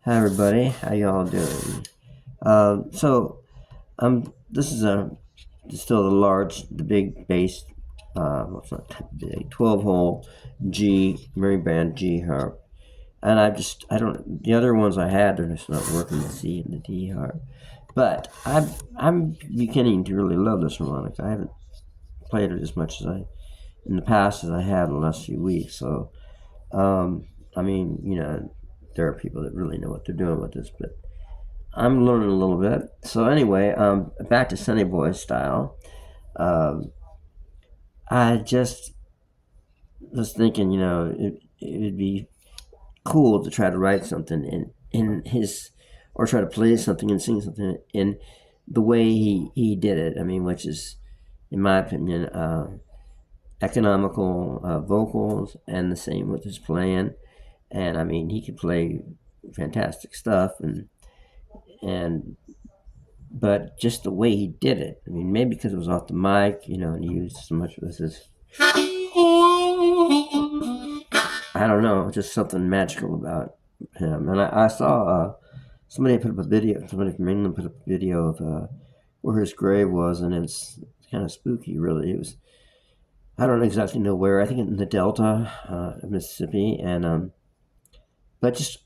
Hi everybody, how y'all doing? This is still the big bass, what's not that big, 12 hole G, Mary Band G harp, and I don't, the other ones I had, they're just not working, the C and the D harp, but I'm beginning to really love this harmonica. I haven't played it as much in the past as I have in the last few weeks, so, um, I mean, there are people that really know what they're doing with this, but I'm learning a little bit. So anyway, back to Sunny Boy style. Um, I just was thinking, it'd be cool to try to write something in his, or try to play something and sing something in the way he did it. I mean, which is, in my opinion, economical vocals, and the same with his playing. And I mean, he could play fantastic stuff, and but just the way he did it. I mean, maybe because it was off the mic, and he used so much of this. I don't know, just something magical about him. And I saw somebody put up a video. Somebody from England put up a video of where his grave was, and it's kind of spooky, really. It was, I don't exactly know where. I think in the Delta of Mississippi, and but just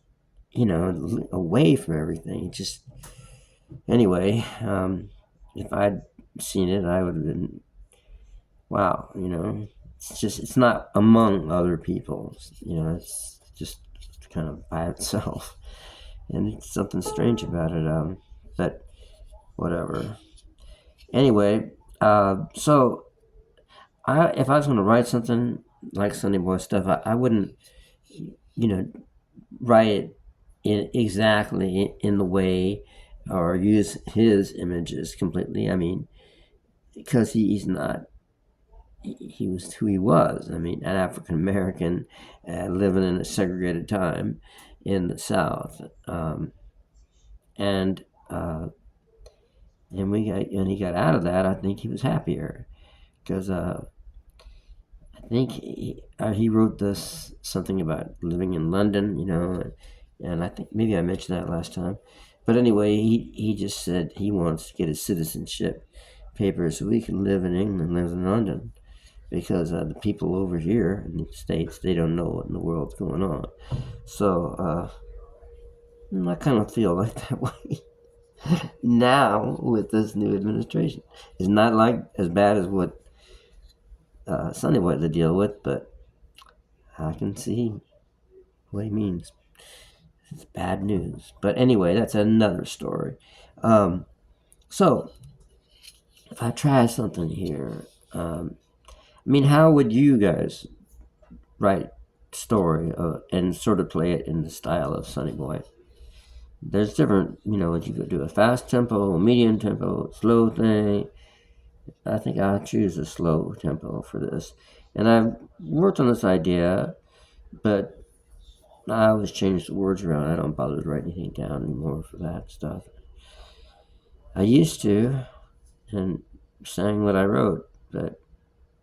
away from everything. Just anyway, if I'd seen it, I would have been, wow. It's not among other people. It's just kind of by itself, and it's something strange about it. But whatever. Anyway, so if I was going to write something like Sunny Boy stuff, I wouldn't, you know, write it exactly in the way, or use his images completely. I mean, because he's not, he was who he was. I mean, an African American living in a segregated time in the South, and and he got out of that. I think he was happier because I think he wrote this something about living in London, and I think maybe I mentioned that last time. But anyway, he just said he wants to get his citizenship papers so he can live in England, live in London, because the people over here in the States, they don't know what in the world's going on. So I kind of feel like that way now with this new administration. It's not like as bad as what Sonny wanted to deal with, but I can see what he means. It's bad news. But anyway, that's another story. Um, so, if I try something here, I mean, how would you guys write story and sort of play it in the style of Sonny Boy? There's different, what you could do, a fast tempo, medium tempo, slow thing. I think I'll choose a slow tempo for this. And I've worked on this idea, but I always change the words around. I don't bother to write anything down anymore for that stuff. I used to, and sang what I wrote, but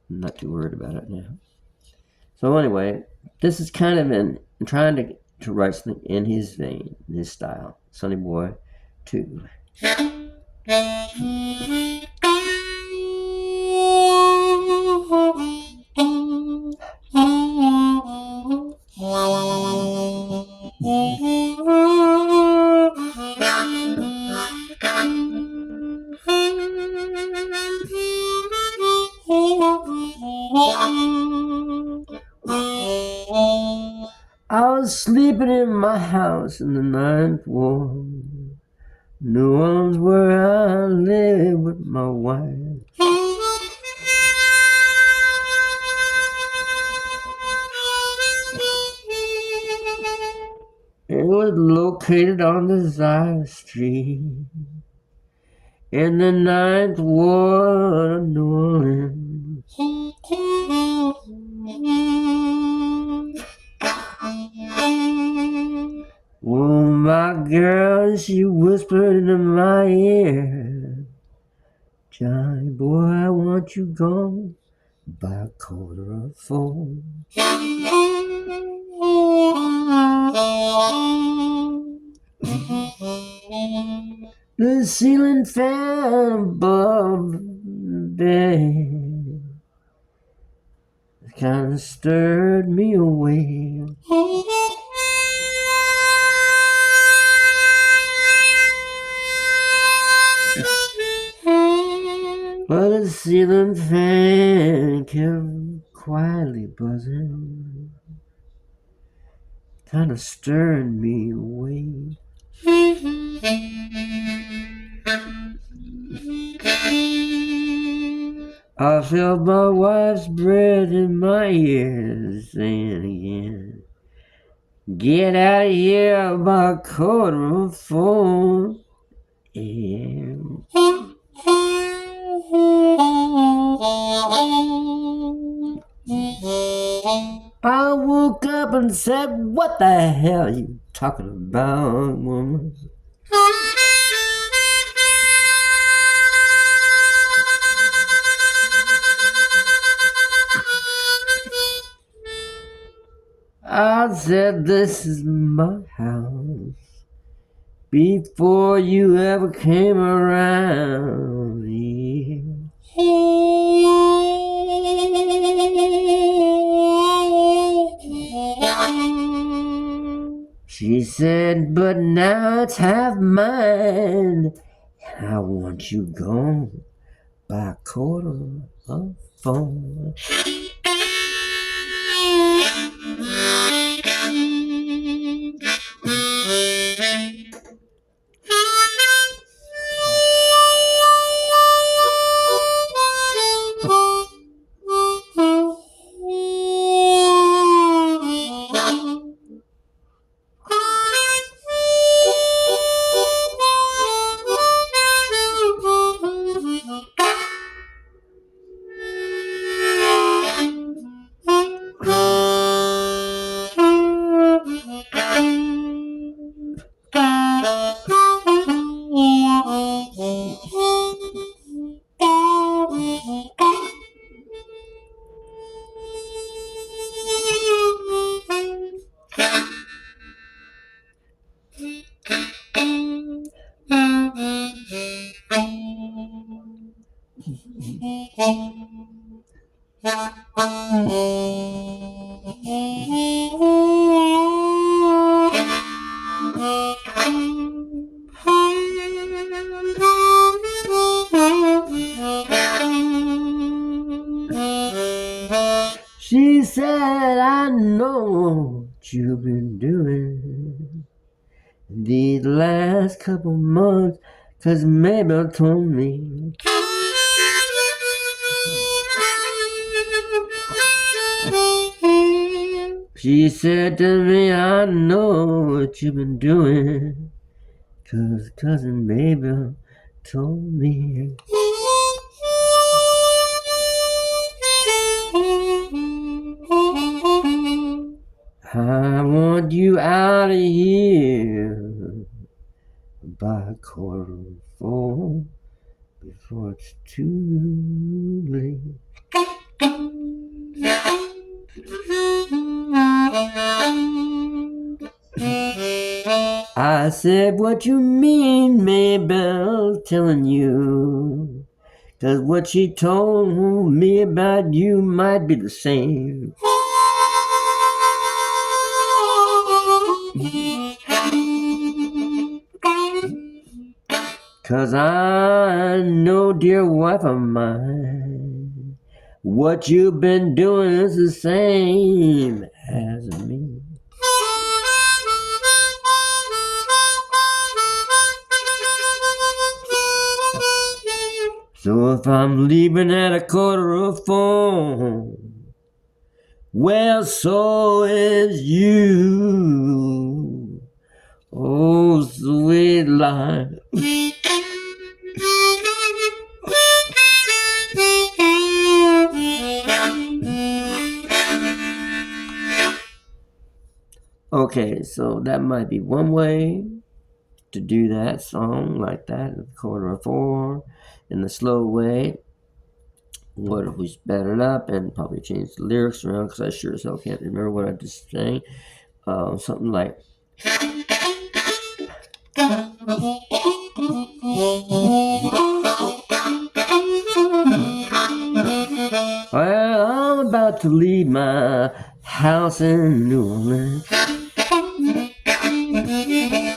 I'm not too worried about it now. So anyway, this is kind of I'm trying to write something in his vein, in his style. Sonny Boy 2. I was sleeping in my house in the ninth ward. New Orleans where I live with my wife. It was located on the Desire Street in the ninth ward of New Orleans. Oh, my girl, she whispered into my ear, Johnny boy, I want you gone by 4:15. The ceiling fan above the bed kind of stirred me away. But the ceiling fan kept quietly buzzing, kind of stirring me away. I felt my wife's breath in my ear, saying again, "Get out of here by 4:15 a.m." I woke up and said, "What the hell are you talking about, woman?" I said, "This is my house before you ever came around here." She said, "But now it's half mine, and I want you gone by 4:15. She said, "I know what you've been doing these last couple months, 'cause Mabel told me." She said to me, "I know what you've been doing, 'cause cousin Mabel told me." I want you out of here by 4:15 before it's too late. I said, "What you mean, Mabel telling you? 'Cause what she told me about you might be the same." "'Cause I know, dear wife of mine, what you've been doing is the same as me." So if I'm leaving at 4:15, well, so is you. Oh, sweet life. Okay, so that might be one way to do that song like that, 4:15, in the slow way. What if we sped it up and probably change the lyrics around, because I sure as hell can't remember what I just sang. Something like, about to leave my house in New Orleans.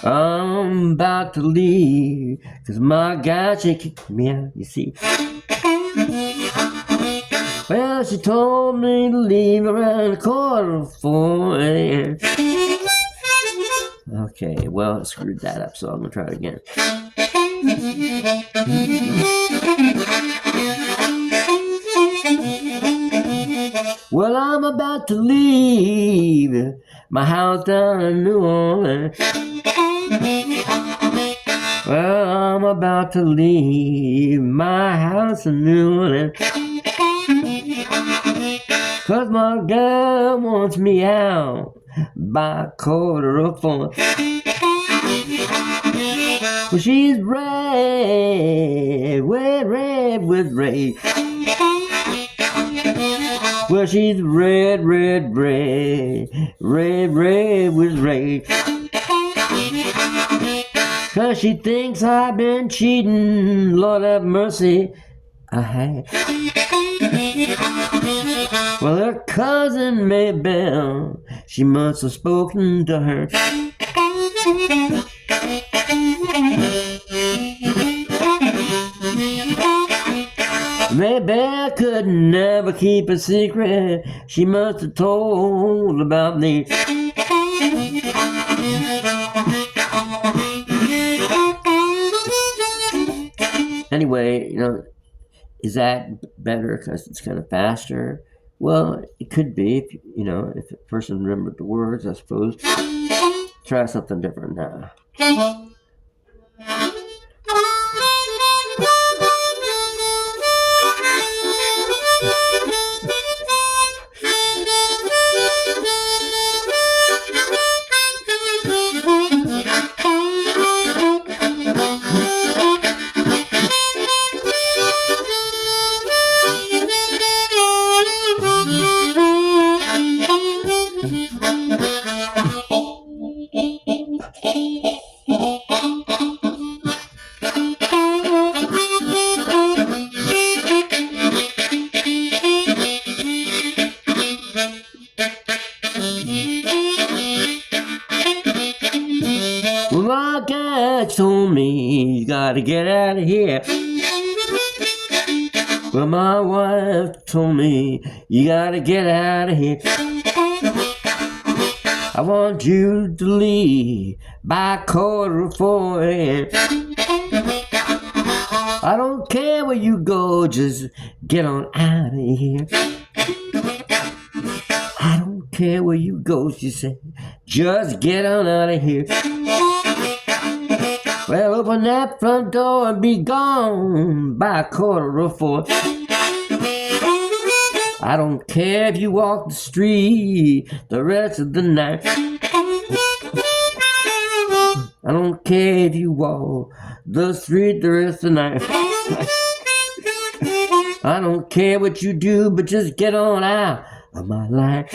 I'm about to leave, 'cause my guy, she kicked me out, you see. Well, she told me to leave around 4:45 a.m. Okay, well, I screwed that up, so I'm gonna try it again. Well, I'm about to leave my house down in New Orleans. Well, I'm about to leave my house in New Orleans. 'Cause my girl wants me out by 4:45. Well, she's red with rage. Well, she's red with rage. 'Cause she thinks I've been cheating, Lord have mercy, I have. Well, her cousin Maybelle, she must have spoken to her. Maybelle could never keep a secret, she must have told about me. Anyway, is that better because it's kind of faster? Well, it could be, if a person remembered the words, I suppose. Try something different now. Well, my guy told me you gotta get out of here. Well, my wife told me you gotta get out of here. I want you to leave by 4:45 a.m. I don't care where you go, just get on out of here. I don't care where you go, she said, just get on out of here. Well, open that front door and be gone by 4:45. I don't care if you walk the street the rest of the night. I don't care if you walk the street the rest of the night. I don't care what you do, but just get on out of my life.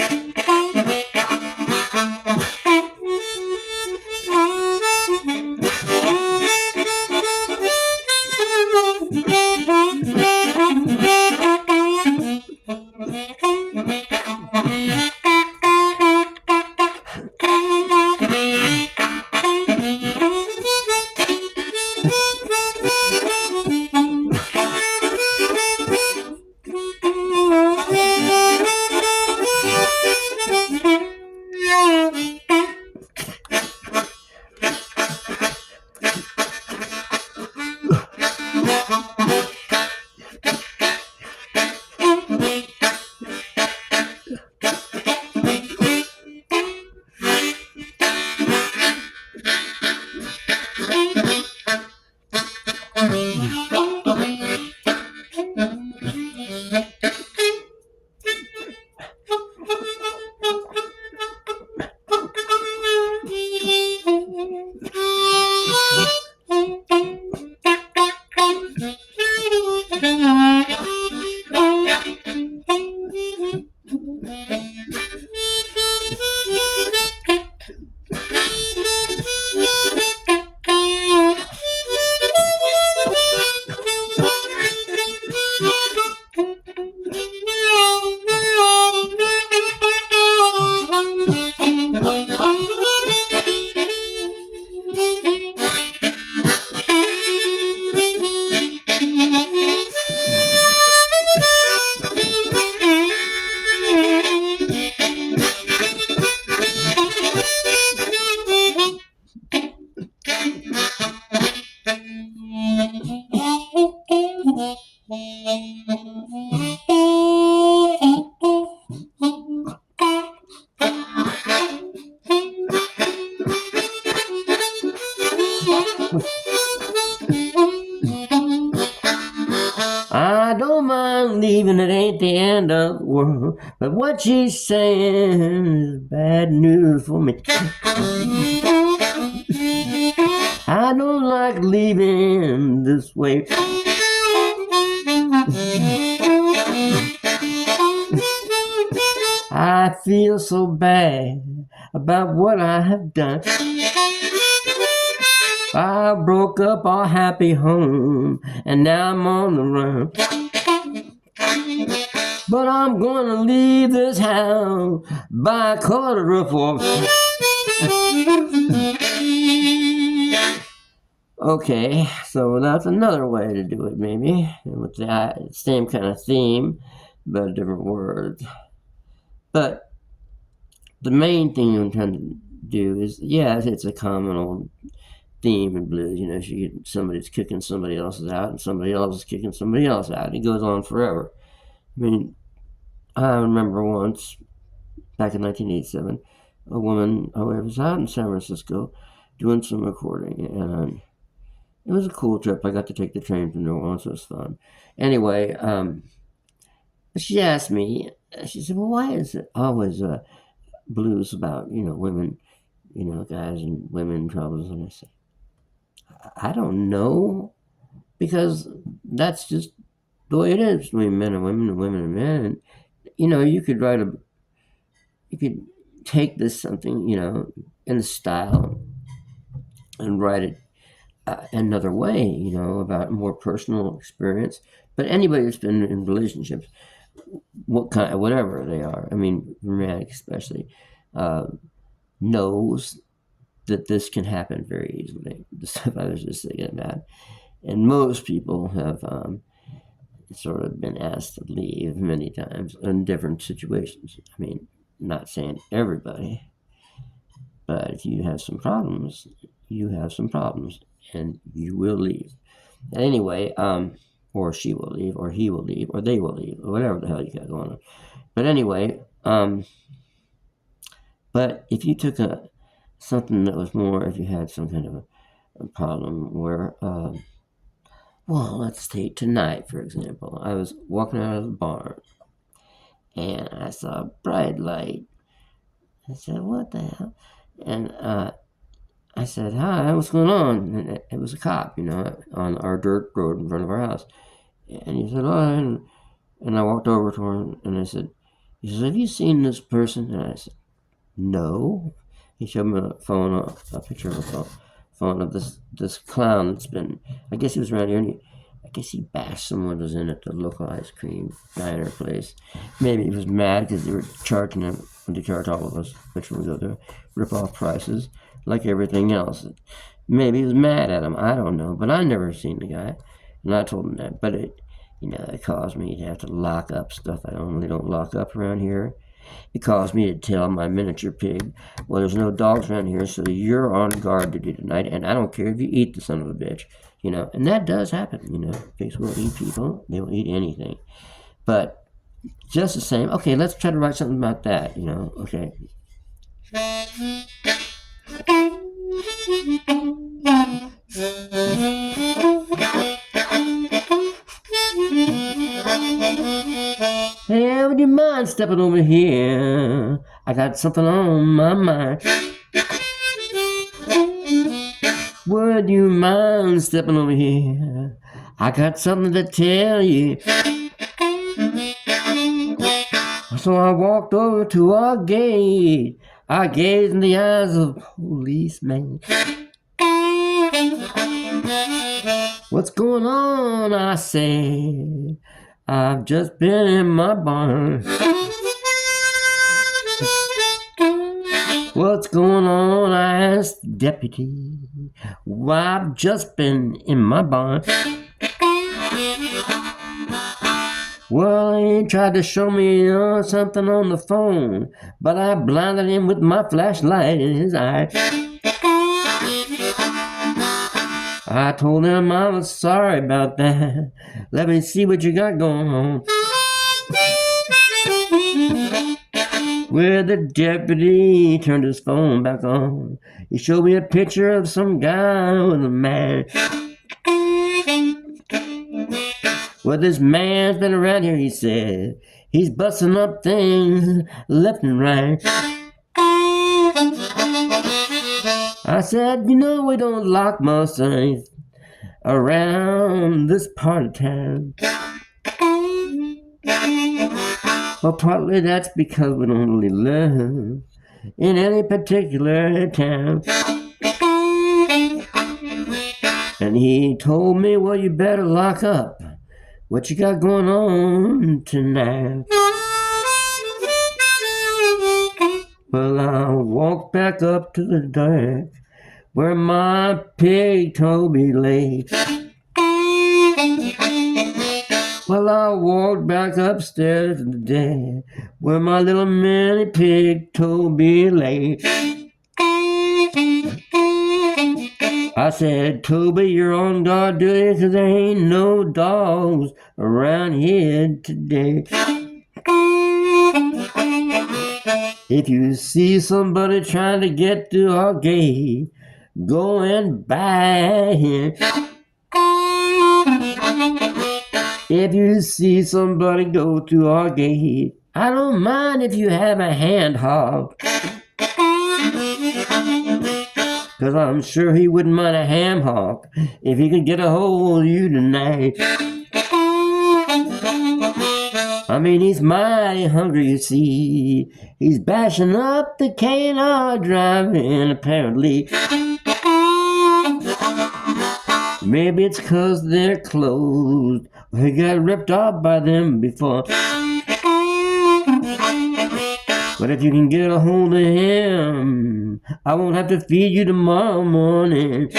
I don't mind leaving, it ain't the end of the world. But what she's saying is bad news for me. I don't like leaving this way. I feel so bad about what I have done. I broke up our happy home, and now I'm on the run. But I'm gonna leave this house by 3:45. Okay, so that's another way to do it, maybe, with the same kind of theme, but different words. But the main thing I'm trying to do is, yeah, it's a common old theme in blues. You know, somebody's kicking somebody else's out, and somebody else is kicking somebody else out. It goes on forever. I mean, I remember once, back in 1987, a woman, I was out in San Francisco doing some recording, and it was a cool trip. I got to take the train from New Orleans. It was fun. Anyway, she asked me, she said, well, why is it always blues about, women, guys and women troubles? And I said, I don't know, because that's just the way it is between men and women and men. And, you could take this something, in a style and write it another way, about more personal experience. But anybody that's been in relationships, whatever they are, I mean, romantic especially, knows that this can happen very easily. The stuff I was just thinking about. And most people have sort of been asked to leave many times in different situations. I mean, not saying everybody, but if you have some problems, you have some problems, and you will leave. Anyway, or she will leave, or he will leave, or they will leave, or whatever the hell you got going on. But anyway, but if you took something that was more, if you had some kind of a problem where, well, let's take tonight, for example. I was walking out of the barn, and I saw a bright light. I said, what the hell? And I said, hi, what's going on? And it was a cop, on our dirt road in front of our house. And he said, oh, and I walked over to him, and I said, he says, have you seen this person? And I said, no. He showed me a picture of a phone of this clown that's been, I guess he was around here, and I guess he bashed someone that was in at the local ice cream diner place. Maybe he was mad because they were charging him, when they charge all of us, which we go there, rip off prices, like everything else. Maybe he was mad at him, I don't know, but I never seen the guy, and I told him that. But it caused me to have to lock up stuff I normally don't lock up around here. It caused me to tell my miniature pig, well, there's no dogs around here, so you're on guard duty tonight, and I don't care if you eat the son of a bitch, and that does happen, pigs will eat people, they will eat anything. But just the same, okay, let's try to write something about that, okay. Hey, would you mind stepping over here? I got something on my mind. Would you mind stepping over here? I got something to tell you. So I walked over to our gate. I gazed in the eyes of a policeman. What's going on? I said. I've just been in my barn. What's going on? I asked the deputy. Well, I've just been in my barn. Well, he tried to show me something on the phone, but I blinded him with my flashlight in his eye. I told him I was sorry about that. Let me see what you got going on. Where the deputy turned his phone back on. He showed me a picture of some guy with a mask. Well, this man's been around here, he said. He's busting up things left and right. I said, you know, we don't lock Mustangs around this part of town. Well, partly that's because we don't really live in any particular town. And he told me, well, you better lock up what you got going on tonight. Well, I walked back up to the deck where my pig Toby lay. Well, I walked back upstairs to the deck where my little mini pig Toby lay. I said, Toby, you're on guard duty 'cause there ain't no dogs around here today. If you see somebody trying to get through our gate, go and buy him. If you see somebody go through our gate, I don't mind if you have a hand hog. 'Cause I'm sure he wouldn't mind a ham hock if he could get a hold of you tonight. I mean, he's mighty hungry, you see. He's bashing up the K&R driving, apparently. Maybe it's 'cause they're closed, or he got ripped off by them before. But if you can get a hold of him, I won't have to feed you tomorrow morning.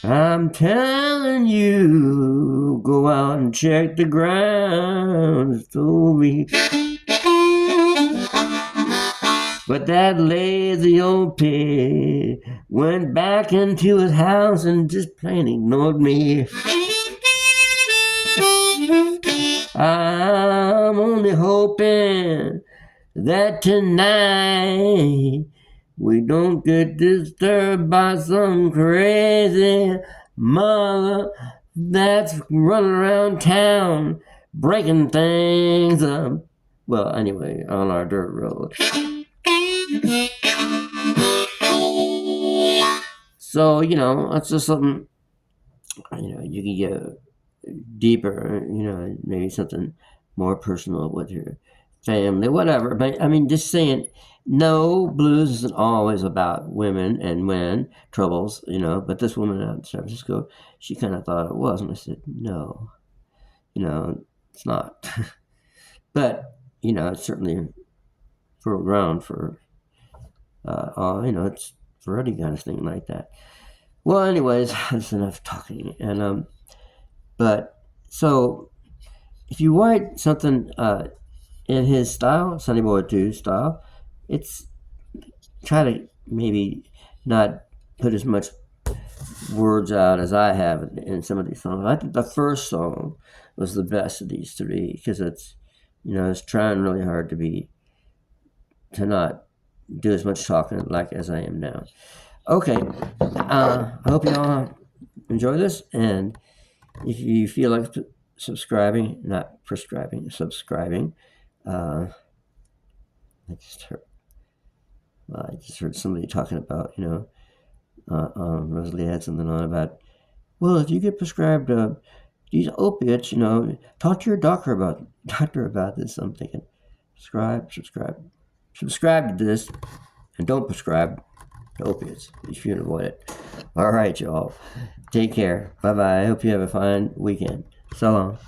I'm telling you, go out and check the ground, Toby. But that lazy old pig went back into his house and just plain ignored me. I'm only hoping that tonight we don't get disturbed by some crazy mother that's running around town breaking things up. Well, anyway, on our dirt road. So, you know, that's just something, you know, you can get deeper, you know, maybe something more personal with your family, whatever. But I mean, just saying, no, blues isn't always about women and men troubles, you know. But this woman out in San Francisco, she kind of thought it was, and I said, no, you know, it's not. But you know, it's certainly fertile ground for, you know, it's for any kind of thing like that. Well, anyways, that's enough talking, and but so if you write something in his style, Sonny Boy 2 style, it's try to maybe not put as much words out as I have in some of these songs. I think the first song was the best of these three because it's, you know, it's trying really hard to not do as much talking like as I am now. Okay, I hope you all enjoy this, and if you feel like subscribing, not prescribing, subscribing, I just heard somebody talking about, you know, Rosalie had something on about, well, if you get prescribed these opiates, talk to your doctor about this. I'm thinking, subscribe to this, and don't prescribe opiates if you can avoid it. All right, y'all. Take care. Bye bye. I hope you have a fine weekend. So long.